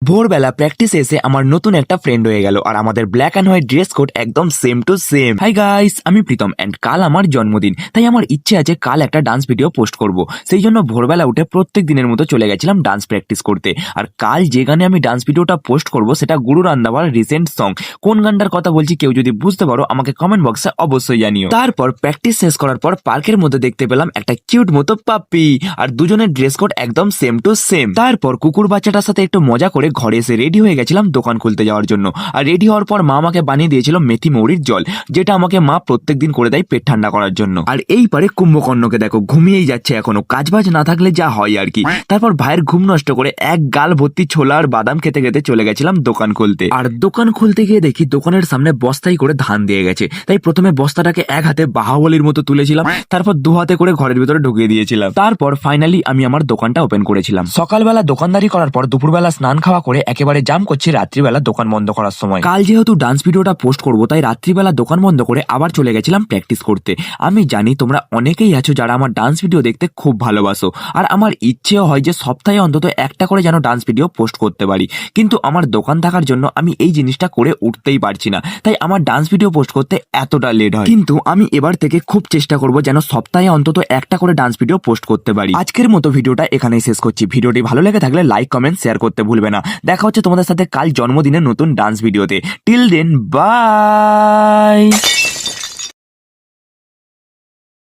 ভোরবেলা প্র্যাকটিসে এসে আমার নতুন একটা ফ্রেন্ড হয়ে গেল আর আমাদের black and white dress code একদম same to same. Hi guys, আমি প্রীতম অ্যান্ড কাল আমার জন্মদিন, তাই আমার ইচ্ছে আছে কাল একটা ডান্স ভিডিও পোস্ট করব। সেই জন্য ভোরবেলা উঠে প্রত্যেক দিনের মতো চলে গেছিলাম ডান্স প্র্যাকটিস করতে। আর কাল যে গানে আমি ডান্স ভিডিওটা পোস্ট করব সেটা গুরু রান্ধাবার রিসেন্ট সং। কোন গানটার কথা বলছি কেউ যদি বুঝতে পারো আমাকে কমেন্ট বক্সে অবশ্যই জানিও। তারপর প্র্যাকটিস শেষ করার পর পার্কের মধ্যে দেখতে পেলাম একটা কিউট মতো পাপ্পি, আর দুজনের ড্রেস কোড একদম সেম টু সেম। তারপর কুকুর বাচ্চাটার সাথে একটু মজা করে ঘরে এসে রেডি হয়ে গেছিলাম দোকান খুলতে যাওয়ার জন্য। আর রেডি হওয়ার পর মা আমাকে বানিয়ে দিয়েছিল মেথি মৌরির জল, যেটা আমাকে মা প্রত্যেকদিন করে দেয় পেট ঠান্ডা করার জন্য। আর এই পারে কুম্ভকর্ণকে দেখো ঘুমিয়েই যাচ্ছে এখনো, কাজবাজ না থাকলে যা হয় আর কি। তারপর ভাইয়ের ঘুম নষ্ট করে এক গাল ভর্তি ছোলা আর বাদাম খেতে খেতে চলে গেছিলাম দোকান খুলতে। আর দোকান খুলতে গিয়ে দেখি দোকানের সামনে বস্তাই করে ধান দিয়ে গেছে, তাই প্রথমে বস্তাটাকে এক হাতে বাহুবলীর মতো তুলেছিলাম, তারপর দু হাতে করে ঘরের ভিতরে ঢুকিয়ে দিয়েছিলাম। তারপর ফাইনালি আমি আমার দোকানটা ওপেন করেছিলাম। সকালবেলা দোকানদারি করার পর দুপুরবেলা স্নান খাওয়া করে একেবারে জাম করছি রাত্রিবেলা দোকান বন্ধ করার সময়। কাল যেহেতু ডান্স ভিডিওটা পোস্ট করব, তাই রাত্রিবেলা দোকান বন্ধ করে আবার চলে গেছিলাম প্র্যাকটিস করতে। আমি জানি তোমরা অনেকেই আছো যারা আমার ডান্স ভিডিও দেখতে খুব ভালোবাসো, আর আমার ইচ্ছেও হয় যে সপ্তাহে অন্তত একটা করে যেন ডান্স ভিডিও পোস্ট করতে পারি, কিন্তু আমার দোকান থাকার জন্য আমি এই জিনিসটা করে উঠতেই পারছি না, তাই আমার ডান্স ভিডিও পোস্ট করতে এতটা লেট হয়। কিন্তু আমি এবার থেকে খুব চেষ্টা করব যেন সপ্তাহে অন্তত একটা করে ডান্স ভিডিও পোস্ট করতে পারি। আজকের মতো ভিডিওটা এখানেই শেষ করছি। ভিডিওটি ভালো লেগে থাকলে লাইক কমেন্ট শেয়ার করতে ভুলবে না। দেখা হচ্ছে তোমাদের সাথে কাল জন্মদিনের নতুন ডান্স ভিডিওতে। Till then by.